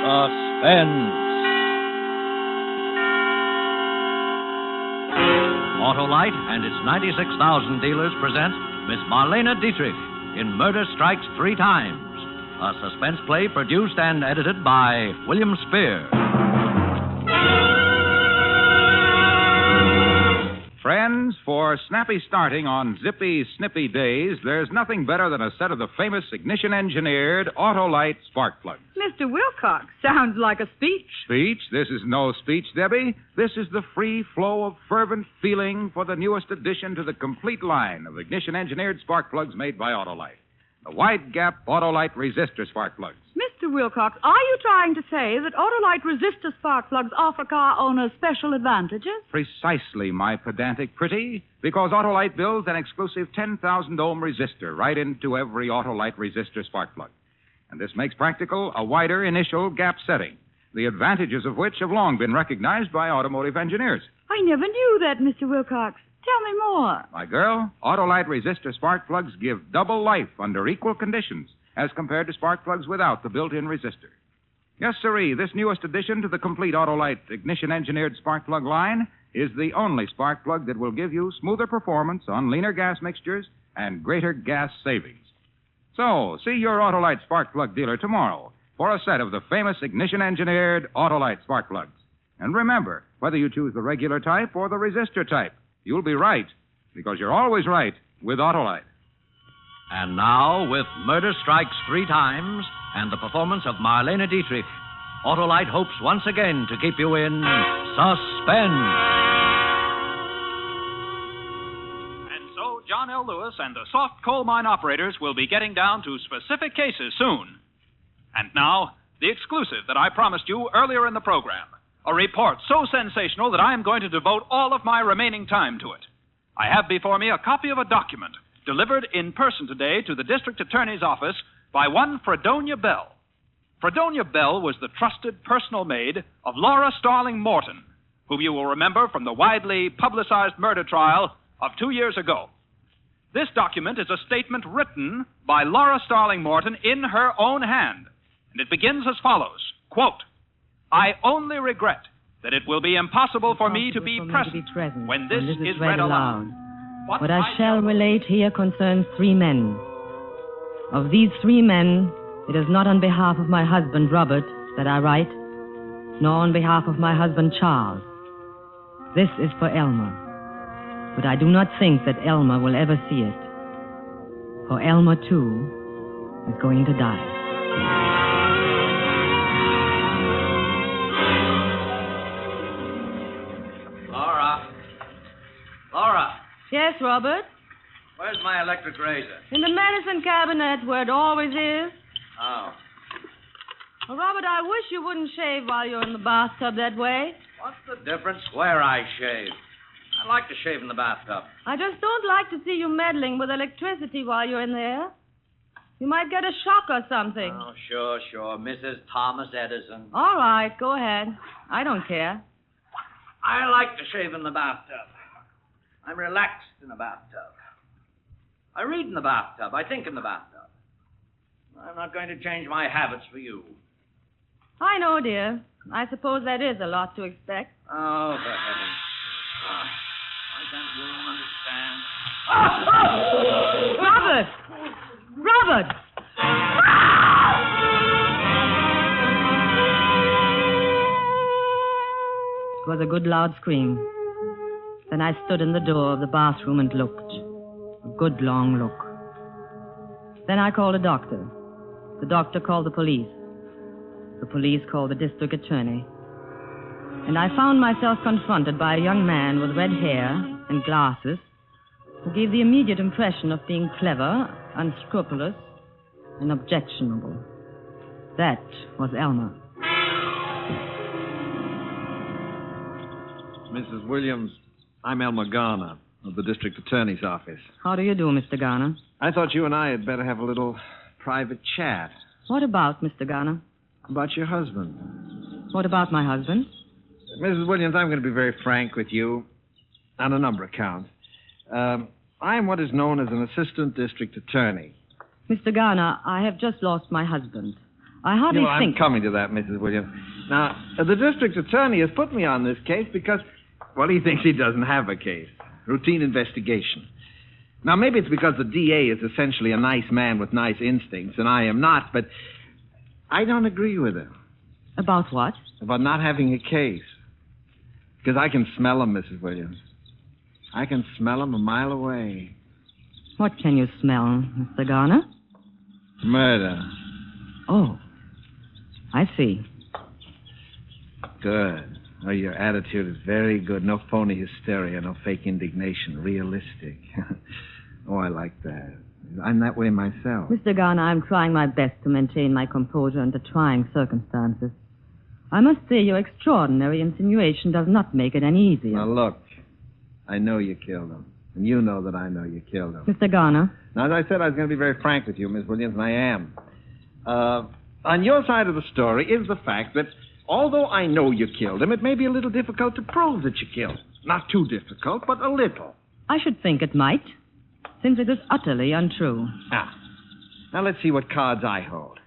Suspense. Autolite and its 96,000 dealers present Miss Marlene Dietrich in Murder Strikes Three Times, a suspense play produced and edited by William Spear. Friends, for snappy starting on zippy, snippy days, there's nothing better than a set of the famous ignition-engineered Autolite spark plugs. Mr. Wilcox, sounds like a speech. Speech? This is no speech, Debbie. This is the free flow of fervent feeling for the newest addition to the complete line of ignition-engineered spark plugs made by Autolite. The wide-gap Autolite resistor spark plugs. Mr. Wilcox, are you trying to say that Autolite resistor spark plugs offer car owners special advantages? Precisely, my pedantic pretty, because Autolite builds an exclusive 10,000 ohm resistor right into every Autolite resistor spark plug. And this makes practical a wider initial gap setting, the advantages of which have long been recognized by automotive engineers. I never knew that, Mr. Wilcox. Tell me more. My girl, Autolite resistor spark plugs give double life under equal conditions as compared to spark plugs without the built-in resistor. Yes, sirree, this newest addition to the complete Autolite ignition-engineered spark plug line is the only spark plug that will give you smoother performance on leaner gas mixtures and greater gas savings. So, see your Autolite spark plug dealer tomorrow for a set of the famous ignition-engineered Autolite spark plugs. And remember, whether you choose the regular type or the resistor type, you'll be right, because you're always right with Autolite. And now, with Murder Strikes Three Times and the performance of Marlene Dietrich, Autolite hopes once again to keep you in suspense. And so, John L. Lewis and the soft coal mine operators will be getting down to specific cases soon. And now, the exclusive that I promised you earlier in the program. A report so sensational that I am going to devote all of my remaining time to it. I have before me a copy of a document delivered in person today to the district attorney's office by one Fredonia Bell. Fredonia Bell was the trusted personal maid of Laura Starling Morton, whom you will remember from the widely publicized murder trial of 2 years ago. This document is a statement written by Laura Starling Morton in her own hand, and it begins as follows, quote, I only regret that it will be impossible for me to be present when this is read aloud. What I shall relate here concerns 3 men. Of these 3 men, it is not on behalf of my husband, Robert, that I write, nor on behalf of my husband, Charles. This is for Elmer. But I do not think that Elmer will ever see it. For Elmer, too, is going to die. Laura, Yes, Robert? where's my electric razor? In the medicine cabinet, where it always is. Oh. Well, Robert, I wish you wouldn't shave while you're in the bathtub that way. What's the difference where I shave? I like to shave in the bathtub. I just don't like to see you meddling with electricity while you're in there. You might get a shock or something. Oh, sure. Mrs. Thomas Edison. All right, go ahead. I don't care. I like to shave in the bathtub. I'm relaxed in the bathtub. I read in the bathtub. I think in the bathtub. I'm not going to change my habits for you. I know, dear. I suppose that is a lot to expect. Oh, for heaven's sake. Why can't you understand? Robert! Robert! It was a good loud scream. Then I stood in the door of the bathroom and looked. A good long look. Then I called a doctor. The doctor called the police. The police called the district attorney. And I found myself confronted by a young man with red hair and glasses who gave the immediate impression of being clever, unscrupulous, and objectionable. That was Elmer. Mrs. Williams, I'm Elmer Garner of the district attorney's office. How do you do, Mr. Garner? I thought you and I had better have a little private chat. What about, Mr. Garner? About your husband. What about my husband? Mrs. Williams, I'm going to be very frank with you on a number of counts. I am what is known as an assistant district attorney. Mr. Garner, I have just lost my husband. I hardly I'm think... coming to that, Mrs. Williams. Now, the district attorney has put me on this case because, well, he thinks he doesn't have a case. Routine investigation. Now, maybe it's because the DA is essentially a nice man with nice instincts, and I am not, but I don't agree with him. About what? About not having a case. Because I can smell him, Mrs. Williams. I can smell him a mile away. What can you smell, Mr. Garner? Murder. Oh, I see. Good. Oh, your attitude is very good. No phony hysteria, no fake indignation. Realistic. Oh, I like that. I'm that way myself. Mr. Garner, I'm trying my best to maintain my composure under trying circumstances. I must say your extraordinary insinuation does not make it any easier. Now, look. I know you killed him. And you know that I know you killed him. Mr. Garner. Now, as I said, I was going to be very frank with you, Miss Williams, and I am. On your side of the story is the fact that although I know you killed him, it may be a little difficult to prove that you killed him. Not too difficult, but a little. I should think it might, since it is utterly untrue. Now, let's see what cards I hold.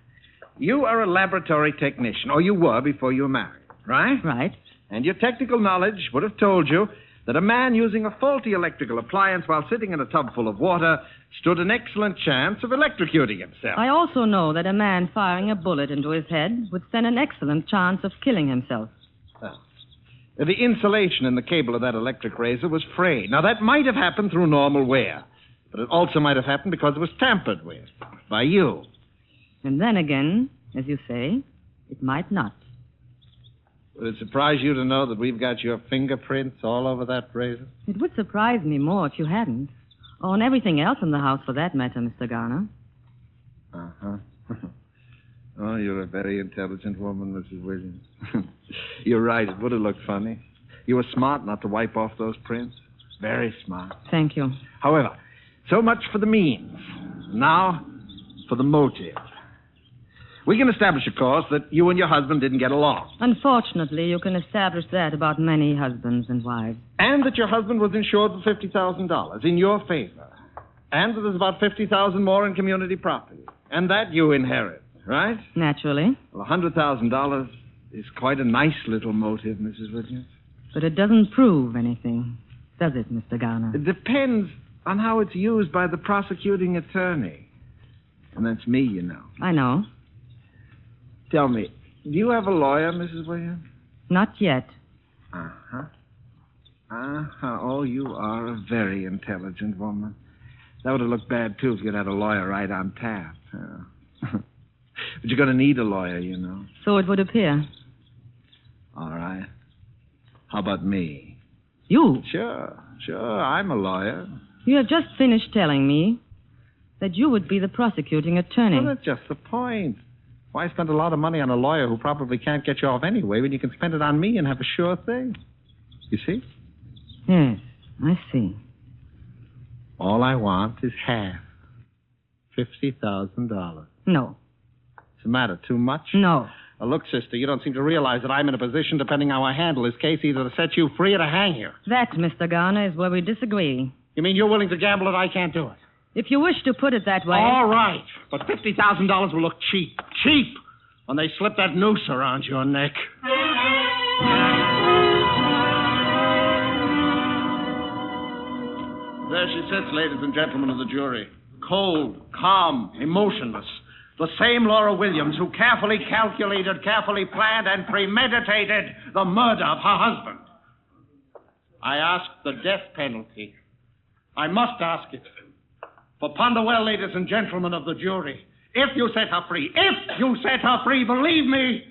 You are a laboratory technician, or you were before you were married, right? Right. And your technical knowledge would have told you that a man using a faulty electrical appliance while sitting in a tub full of water stood an excellent chance of electrocuting himself. I also know that a man firing a bullet into his head would stand an excellent chance of killing himself. The insulation in the cable of that electric razor was frayed. Now, that might have happened through normal wear, but it also might have happened because it was tampered with by you. And then again, as you say, it might not. Would it surprise you to know that we've got your fingerprints all over that razor? It would surprise me more if you hadn't. Or on everything else in the house, for that matter, Mr. Garner. Uh-huh. Oh, you're a very intelligent woman, Mrs. Williams. You're right. It would have looked funny. You were smart not to wipe off those prints. Very smart. Thank you. However, so much for the means. Now, for the motive. We can establish, of course, that you and your husband didn't get along. Unfortunately, you can establish that about many husbands and wives. And that your husband was insured for $50,000 in your favor. And that there's about $50,000 more in community property. And that you inherit, right? Naturally. Well, $100,000 is quite a nice little motive, Mrs. Williams. But it doesn't prove anything, does it, Mr. Garner? It depends on how it's used by the prosecuting attorney. And that's me, you know. I know. Tell me, do you have a lawyer, Mrs. Williams? Not yet. Uh-huh. Oh, you are a very intelligent woman. That would have looked bad, too, if you'd had a lawyer right on tap. But you're going to need a lawyer, you know. So it would appear. All right. How about me? You? Sure. I'm a lawyer. You have just finished telling me that you would be the prosecuting attorney. Well, that's just the point. Why spend a lot of money on a lawyer who probably can't get you off anyway when you can spend it on me and have a sure thing? You see? Yes, I see. All I want is half. $50,000. No. What's the matter, too much? No. Well, look, sister, you don't seem to realize that I'm in a position, depending how I handle this case, either to set you free or to hang you. That, Mr. Garner, is where we disagree. You mean you're willing to gamble that I can't do it? If you wish to put it that way... All right, but $50,000 will look cheap. Cheap! When they slip that noose around your neck. There she sits, ladies and gentlemen of the jury. Cold, calm, emotionless. The same Laura Williams who carefully calculated, carefully planned, and premeditated the murder of her husband. I ask the death penalty. I must ask it. For ponder well, ladies and gentlemen of the jury. If you set her free, believe me,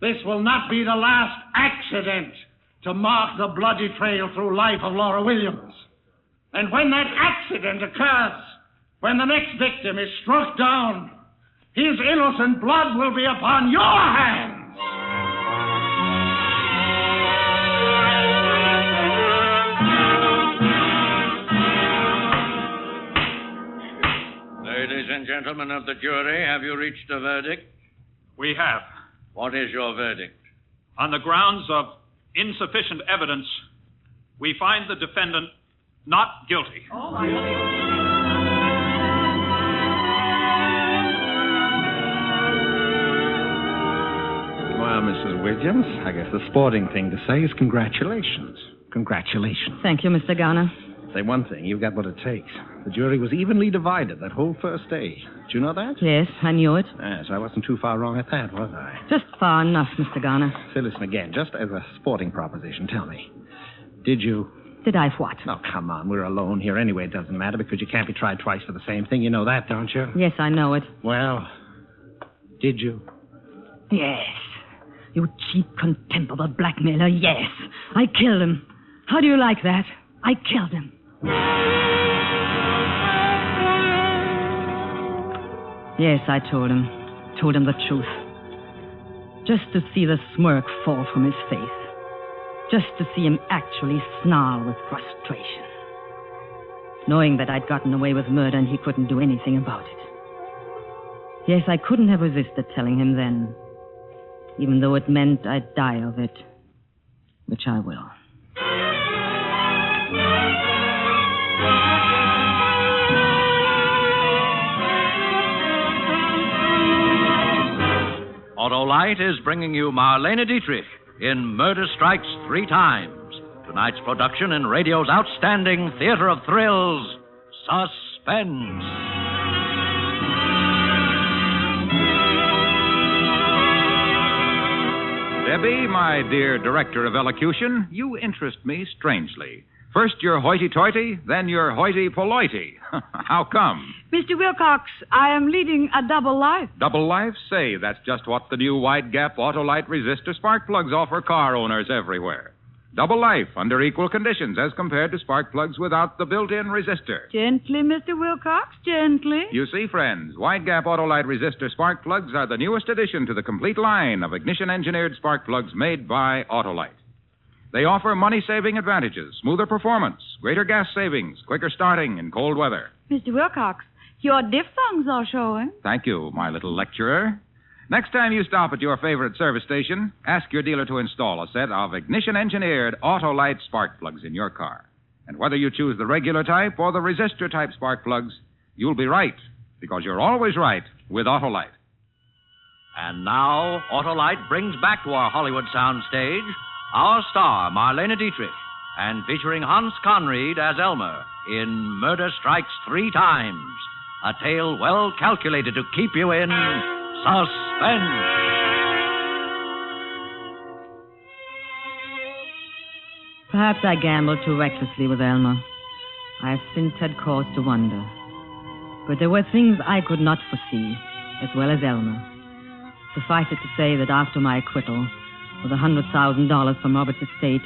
this will not be the last accident to mark the bloody trail through life of Laura Williams. And when that accident occurs, when the next victim is struck down, his innocent blood will be upon your hands. Ladies and gentlemen of the jury, have you reached a verdict? We have. What is your verdict? On the grounds of insufficient evidence, we find the defendant not guilty. Mrs. Williams. I guess the sporting thing to say is congratulations. Congratulations. Thank you, Mr. Garner. Say one thing, you've got what it takes. The jury was evenly divided that whole first day. Did you know that? Yes, I knew it. Yes, I wasn't too far wrong at that, was I? Just far enough, Mr. Garner. Say, listen again, just as a sporting proposition, tell me. Did you... Did I what? Oh, come on, we're alone here anyway. It doesn't matter because you can't be tried twice for the same thing. You know that, don't you? Yes, I know it. Well, did you? Yes. You cheap, contemptible blackmailer, yes. I killed him. How do you like that? I killed him. Yes, I told him. Told him the truth. Just to see the smirk fall from his face. Just to see him actually snarl with frustration. Knowing that I'd gotten away with murder and he couldn't do anything about it. Yes, I couldn't have resisted telling him then. Even though it meant I'd die of it. Which I will. Autolite is bringing you Marlene Dietrich in Murder Strikes 3 Times. Tonight's production in radio's outstanding theater of thrills, Suspense. Debbie, my dear director of elocution, you interest me strangely. First you're hoity-toity, then you're hoity-polity. How come? Mr. Wilcox, I am leading a double life. Double life? Say, that's just what the new wide-gap Autolite resistor spark plugs offer car owners everywhere. Double life under equal conditions as compared to spark plugs without the built-in resistor. Gently, Mr. Wilcox, gently. You see, friends, wide-gap Autolite resistor spark plugs are the newest addition to the complete line of ignition-engineered spark plugs made by Autolite. They offer money-saving advantages, smoother performance, greater gas savings, quicker starting in cold weather. Mr. Wilcox, your diphthongs are showing. Thank you, my little lecturer. Next time you stop at your favorite service station, ask your dealer to install a set of ignition-engineered Autolite spark plugs in your car. And whether you choose the regular type or the resistor-type spark plugs, you'll be right, because you're always right with Autolite. And now, Autolite brings back to our Hollywood soundstage our star, Marlene Dietrich, and featuring Hans Conried as Elmer in Murder Strikes 3 Times, a tale well calculated to keep you in suspense. Perhaps I gambled too recklessly with Elmer. I have since had cause to wonder. But there were things I could not foresee, as well as Elmer. Suffice it to say that after my acquittal, with $100,000 from Robert's estate,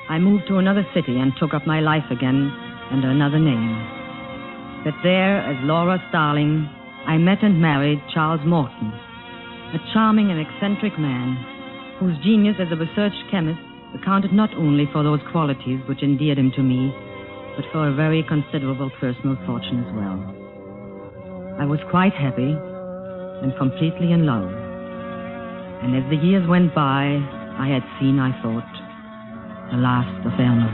I moved to another city and took up my life again under another name. That there, as Laura Starling, I met and married Charles Morton, a charming and eccentric man whose genius as a research chemist accounted not only for those qualities which endeared him to me, but for a very considerable personal fortune as well. I was quite happy and completely in love. And as the years went by, I had seen, I thought, the last of Elmer.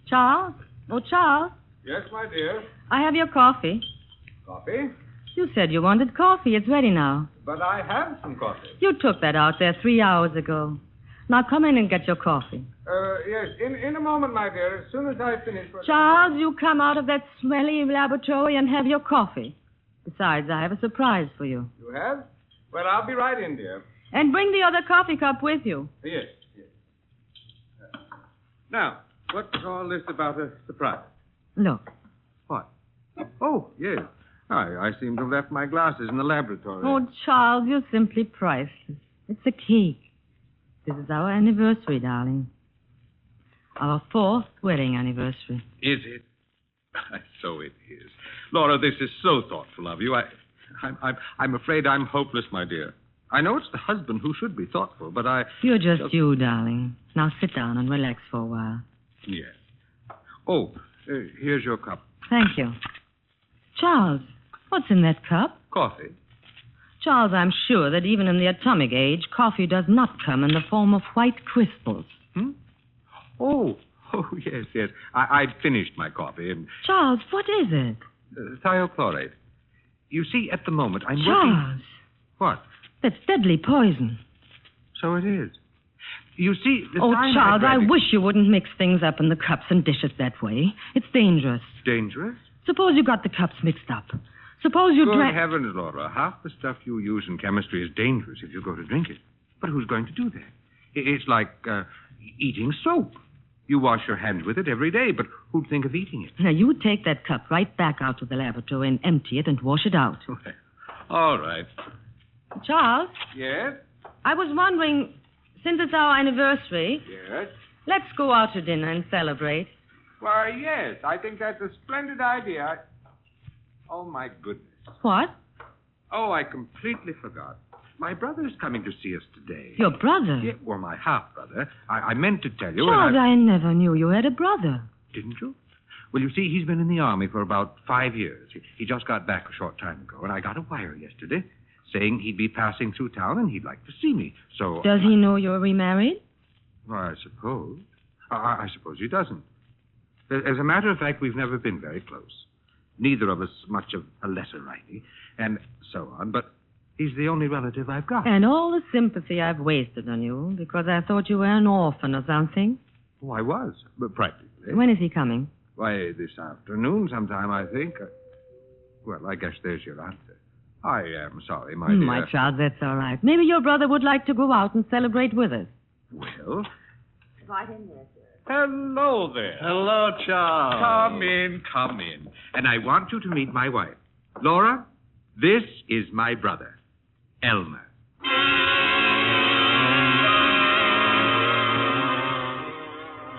Charles? Oh, Charles, Yes, my dear. I have your coffee. Coffee? You said you wanted coffee. It's ready now. But I have some coffee. You took that out there 3 hours ago. Now come in and get your coffee. Yes, in a moment, my dear, as soon as I finish. Charles, you come out of that smelly laboratory and have your coffee. Besides, I have a surprise for you. You have? Well, I'll be right in, dear. And bring the other coffee cup with you. Yes. Now, what's all this about a surprise? Look. What? Oh, yes. I seem to have left my glasses in the laboratory. Oh, Charles, you're simply priceless. It's a cake. This is our anniversary, darling. Our 4th wedding anniversary. Is it? So it is. Laura, this is so thoughtful of you. I'm afraid I'm hopeless, my dear. I know it's the husband who should be thoughtful, but You're just you, darling. Now sit down and relax for a while. Yes. Oh, here's your cup. Thank you. Charles, what's in that cup? Coffee. Charles, I'm sure that even in the atomic age, coffee does not come in the form of white crystals. Oh, Oh, yes. I'd finished my coffee and Charles, what is it? thiochlorate. You see, at the moment, I'm working... Charles, What? that's deadly poison. So it is. You see, the Oh, cyanide Charles, I ratchet- wish you wouldn't mix things up in the cups and dishes that way. It's dangerous. Dangerous? Suppose you got the cups mixed up. Suppose you Good drank... heavens, Laura. Half the stuff you use in chemistry is dangerous if you go to drink it. But who's going to do that? It's like eating soap. You wash your hands with it every day, but who'd think of eating it? Now, you take that cup right back out to the laboratory and empty it and wash it out. All right. Charles, Yes? I was wondering, since it's our anniversary, Yes? let's go out to dinner and celebrate. Why, yes. I think that's a splendid idea. Oh, my goodness. What? Oh, I completely forgot. My brother's coming to see us today. Your brother? Yeah, well, my half-brother. I meant to tell you. Charles, and I never knew you had a brother. Didn't you? Well, you see, he's been in the Army for about 5 years. He just got back a short time ago, and I got a wire yesterday saying he'd be passing through town and he'd like to see me. So... Does he know you're remarried? Well, I suppose. I suppose he doesn't. As a matter of fact, we've never been very close. Neither of us much of a letter writing, and so on, but he's the only relative I've got. And all the sympathy I've wasted on you because I thought you were an orphan or something. Oh, I was, but practically. When is he coming? Why, this afternoon sometime, I think. Well, I guess there's your answer. I am sorry, my dear. My child, that's all right. Maybe your brother would like to go out and celebrate with us. Well, Right in there, sir. Hello there. Hello, Charles. come in. And I want you to meet my wife. Laura, this is my brother, Elmer.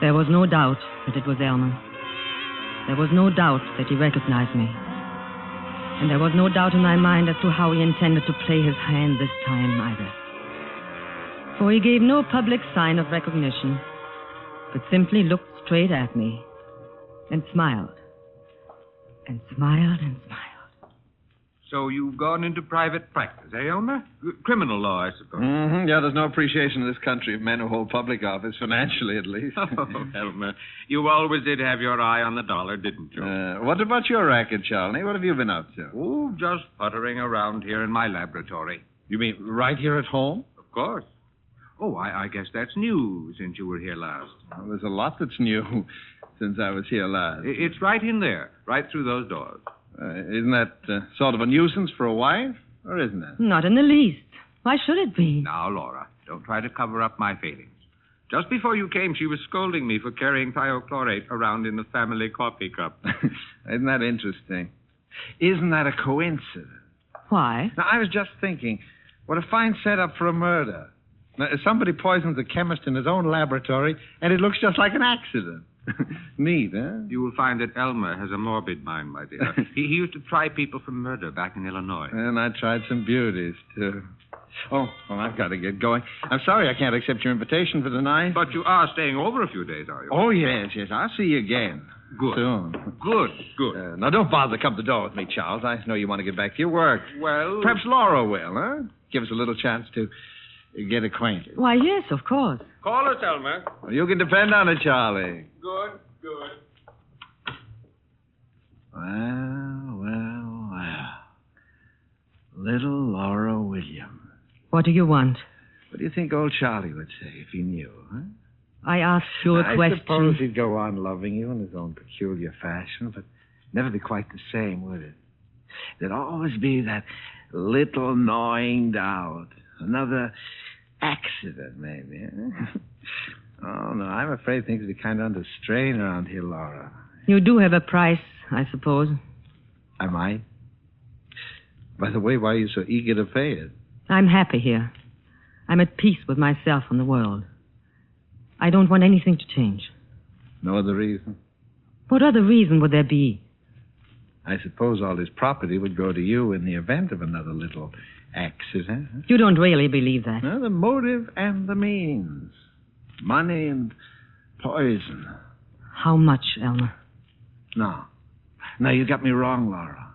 There was no doubt that it was Elmer. There was no doubt that he recognized me. And there was no doubt in my mind as to how he intended to play his hand this time either. For he gave no public sign of recognition, but simply looked straight at me and smiled. And smiled and smiled. So you've gone into private practice, eh, Elmer? Criminal law, I suppose. Mm-hmm. Yeah, there's no appreciation in this country of men who hold public office, financially at least. Oh, Elmer, you always did have your eye on the dollar, didn't you? What about your racket, Charlie? What have you been up to? Oh, just puttering around here in my laboratory. You mean right here at home? Of course. Oh, I guess that's new since you were here last. Well, there's a lot that's new since I was here last. It's right in there, right through those doors. Isn't that sort of a nuisance for a wife? Or isn't it? Not in the least. Why should it be? Now, Laura, don't try to cover up my feelings. Just before you came, she was scolding me for carrying thiochlorate around in the family coffee cup. Isn't that interesting? Isn't that a coincidence? Why? Now, I was just thinking, what a fine setup for a murder. Now, somebody poisons a chemist in his own laboratory, and it looks just like an accident. Neat, huh? You will find that Elmer has a morbid mind, my dear. he used to try people for murder back in Illinois. And I tried some beauties, too. Oh, well, I've got to get going. I'm sorry I can't accept your invitation for tonight. But you are staying over a few days, are you? Oh, yes. I'll see you again. Good. Soon. Good. Now, don't bother to come to the door with me, Charles. I know you want to get back to your work. Well... Perhaps Laura will, huh? Give us a little chance to get acquainted. Why, yes, of course. Call us, Elmer. Well, you can depend on it, Charlie. Good. Well. Little Laura Williams. What do you want? What do you think old Charlie would say if he knew, huh? I asked you a I question. suppose he'd go on loving you in his own peculiar fashion, but never be quite the same, would it? There'd always be that little gnawing doubt. Another accident, maybe. Huh? Oh, no, I'm afraid things are kind of under strain around here, Laura. You do have a price, I suppose. I might. By the way, why are you so eager to pay it? I'm happy here. I'm at peace with myself and the world. I don't want anything to change. No other reason? What other reason would there be? I suppose all his property would go to you in the event of another little accident. Huh? You don't really believe that. No, the motive and the means. Money and poison. How much, Elmer? No, you got me wrong, Laura.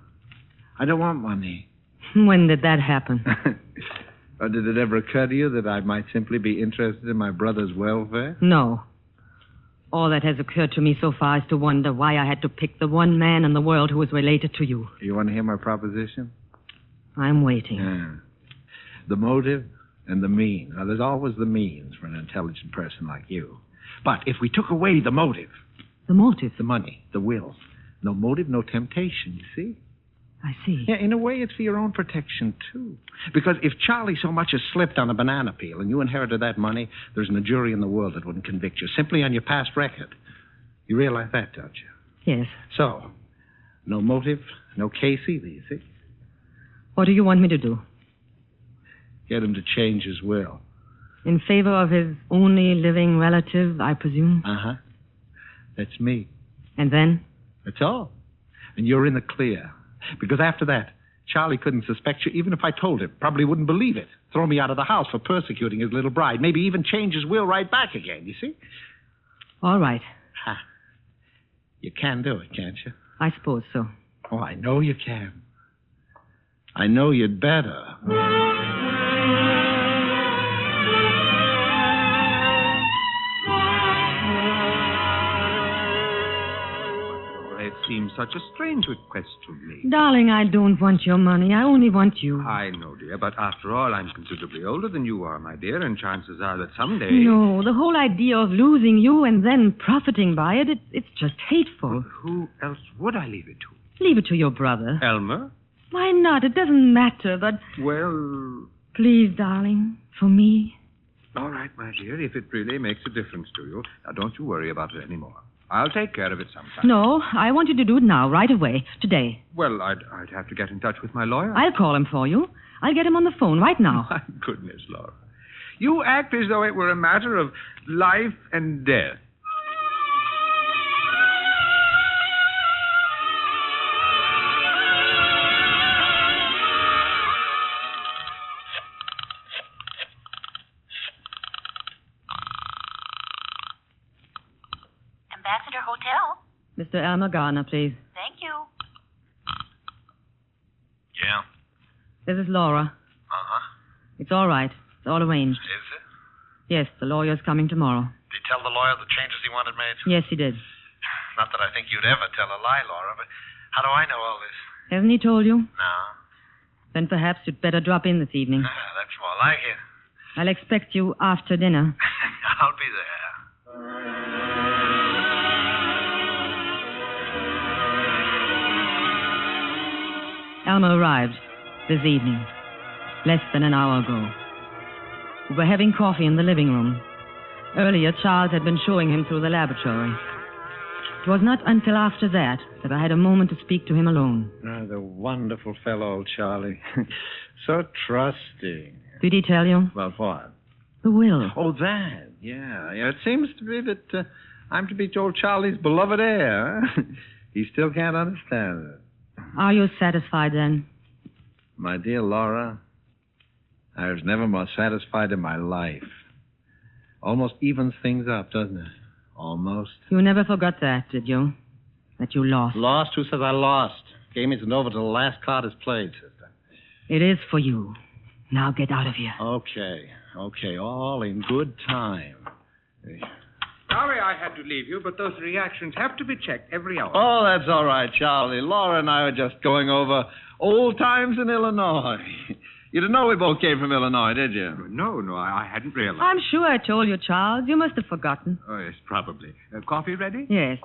I don't want money. When did that happen? Or did it ever occur to you that I might simply be interested in my brother's welfare? No. All that has occurred to me so far is to wonder why I had to pick the one man in the world who was related to you. You want to hear my proposition? I'm waiting. Yeah. The motive and the means. Now, there's always the means for an intelligent person like you. But if we took away the motive... The motive? The money, the will. No motive, no temptation, you see? I see. Yeah, in a way, it's for your own protection, too. Because if Charlie so much as slipped on a banana peel and you inherited that money, there's no jury in the world that wouldn't convict you, simply on your past record. You realize that, don't you? Yes. So, no motive, no case either, you see? What do you want me to do? Get him to change his will. In favor of his only living relative, I presume? Uh-huh. That's me. And then? That's all. And you're in the clear. Because after that, Charlie couldn't suspect you even if I told him. Probably wouldn't believe it. Throw me out of the house for persecuting his little bride. Maybe even change his will right back again, you see? All right. Ha. You can do it, can't you? I suppose so. Oh, I know you can. I know you'd better. It seems such a strange request to me. Darling, I don't want your money. I only want you. I know, dear, but after all, I'm considerably older than you are, my dear, and chances are that someday... No, the whole idea of losing you and then profiting by it, it's just hateful. Well, who else would I leave it to? Leave it to your brother. Elmer? Why not? It doesn't matter, but... Well... Please, darling, for me. All right, my dear, if it really makes a difference to you. Now, don't you worry about it anymore. I'll take care of it sometime. No, I want you to do it now, right away, today. Well, I'd have to get in touch with my lawyer. I'll call him for you. I'll get him on the phone right now. My goodness, Laura. You act as though it were a matter of life and death. Ambassador Hotel. Mr. Elmer Garner, please. Thank you. Yeah. This is Laura. Uh-huh. It's all right. It's all arranged. Is it? Yes, the lawyer's coming tomorrow. Did he tell the lawyer the changes he wanted made? Yes, he did. Not that I think you'd ever tell a lie, Laura, but how do I know all this? Hasn't he told you? No. Then perhaps you'd better drop in this evening. That's more like it. I'll expect you after dinner. I'll be there. Elmer arrived this evening, less than an hour ago. We were having coffee in the living room. Earlier, Charles had been showing him through the laboratory. It was not until after that I had a moment to speak to him alone. Oh, the wonderful fellow, old Charlie. So trusting. Did he tell you? About what? The will. Oh, that. Yeah. It seems to be that I'm to be old Charlie's beloved heir. Huh? He still can't understand it. Are you satisfied, then? My dear Laura, I was never more satisfied in my life. Almost evens things up, doesn't it? Almost. You never forgot that, did you? That you lost. Lost? Who says I lost? Game isn't over till the last card is played, sister. It is for you. Now get out of here. Okay. All in good time. Sorry I had to leave you, but those reactions have to be checked every hour. Oh, that's all right, Charlie. Laura and I were just going over old times in Illinois. You didn't know we both came from Illinois, did you? No, I hadn't realized. I'm sure I told you, Charles. You must have forgotten. Oh, yes, probably. Coffee ready? Yes.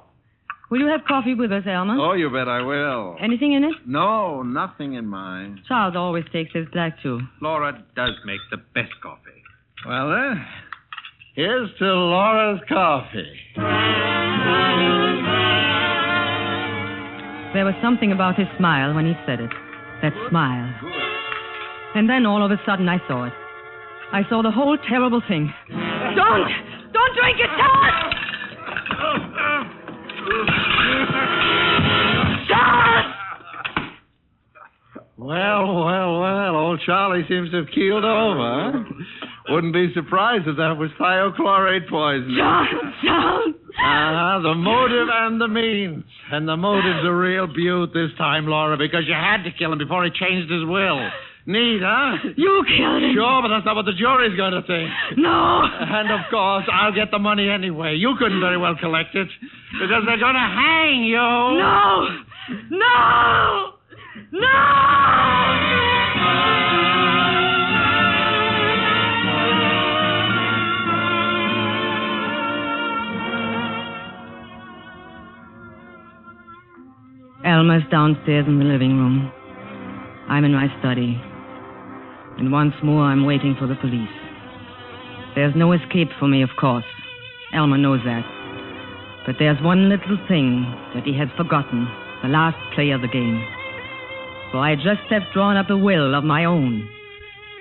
Will you have coffee with us, Elmer? Oh, you bet I will. Anything in it? No, nothing in mine. Charles always takes his black, too. Laura does make the best coffee. Well, then, here's to Laura's coffee. There was something about his smile when he said it. That smile. And then all of a sudden I saw it. I saw the whole terrible thing. Don't drink it, Charles! Charles! Well, old Charlie seems to have keeled over, huh? Wouldn't be surprised if that was thiochlorate poison. Charles! The motive and the means. And the motive's a real beaut this time, Laura, because you had to kill him before he changed his will. Neat, huh? You killed him. Sure, but that's not what the jury's going to think. No. And, of course, I'll get the money anyway. You couldn't very well collect it, because they're going to hang you. No. No. No. Elmer's downstairs in the living room. I'm in my study. And once more, I'm waiting for the police. There's no escape for me, of course. Elmer knows that. But there's one little thing that he has forgotten, the last play of the game. For I just have drawn up a will of my own,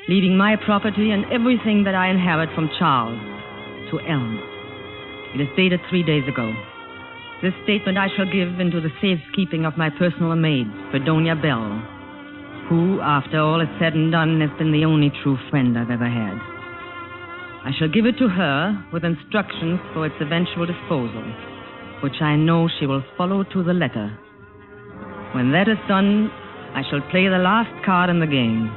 leaving my property and everything that I inherit from Charles to Elmer. It is dated 3 days ago. This statement I shall give into the safekeeping of my personal maid, Fredonia Bell, who, after all is said and done, has been the only true friend I've ever had. I shall give it to her with instructions for its eventual disposal, which I know she will follow to the letter. When that is done, I shall play the last card in the game.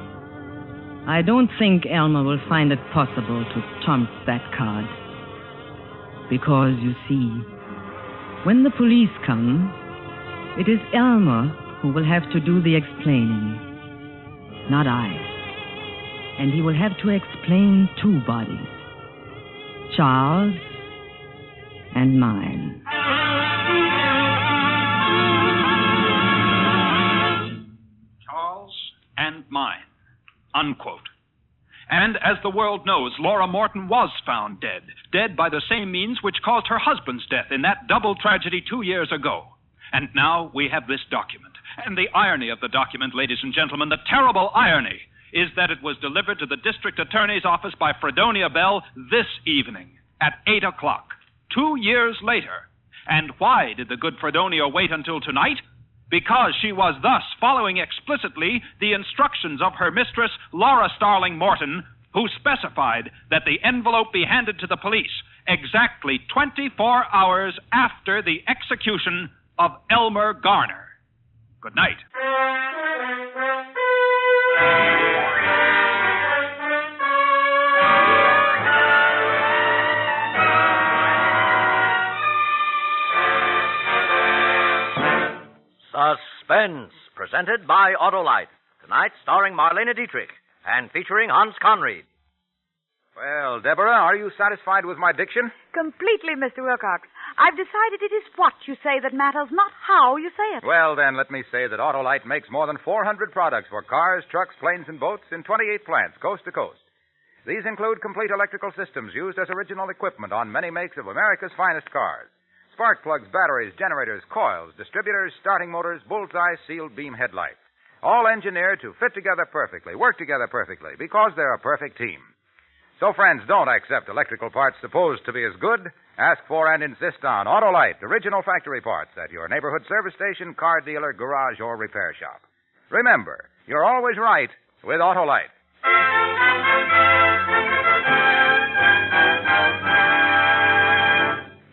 I don't think Elmer will find it possible to trump that card. Because, you see, when the police come, it is Elmer who will have to do the explaining, not I. And he will have to explain 2 bodies, Charles and mine. Charles and mine, unquote. And as the world knows, Laura Morton was found dead by the same means which caused her husband's death in that double tragedy 2 years ago. And now we have this document. And the irony of the document, ladies and gentlemen, the terrible irony, is that it was delivered to the district attorney's office by Fredonia Bell this evening at 8 o'clock, 2 years later. And why did the good Fredonia wait until tonight? Because she was thus following explicitly the instructions of her mistress, Laura Starling Morton, who specified that the envelope be handed to the police exactly 24 hours after the execution of Elmer Garner. Good night. Suspense, presented by Autolite. Tonight, starring Marlene Dietrich and featuring Hans Conried. Well, Deborah, are you satisfied with my diction? Completely, Mr. Wilcox. I've decided it is what you say that matters, not how you say it. Well, then, let me say that Autolite makes more than 400 products for cars, trucks, planes, and boats in 28 plants, coast to coast. These include complete electrical systems used as original equipment on many makes of America's finest cars. Spark plugs, batteries, generators, coils, distributors, starting motors, bullseye, sealed beam headlights. All engineered to fit together perfectly, work together perfectly, because they're a perfect team. So, friends, don't accept electrical parts supposed to be as good. Ask for and insist on Autolite, original factory parts at your neighborhood service station, car dealer, garage, or repair shop. Remember, you're always right with Autolite.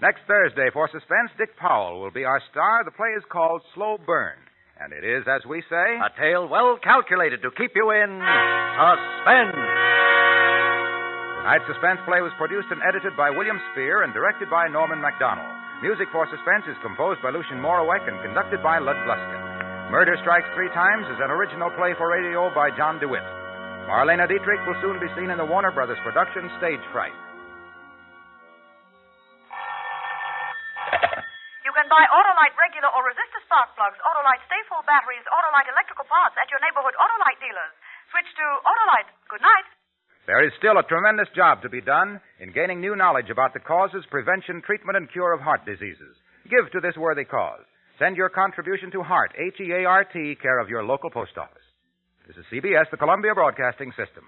Next Thursday, for Suspense, Dick Powell will be our star. The play is called Slow Burn. And it is, as we say, A tale well calculated to keep you in suspense. Tonight's Suspense play was produced and edited by William Spear and directed by Norman MacDonald. Music for Suspense is composed by Lucien Moraweck and conducted by Lud Gluskin. Murder Strikes 3 Times is an original play for radio by John DeWitt. Marlene Dietrich will soon be seen in the Warner Brothers production Stage Fright. You can buy Autolite regular or resistor spark plugs, Autolite stay-full batteries, Autolite electrical parts at your neighborhood Autolite dealers. Switch to Autolite. Good night. There is still a tremendous job to be done in gaining new knowledge about the causes, prevention, treatment, and cure of heart diseases. Give to this worthy cause. Send your contribution to HEART, H-E-A-R-T, care of your local post office. This is CBS, the Columbia Broadcasting System.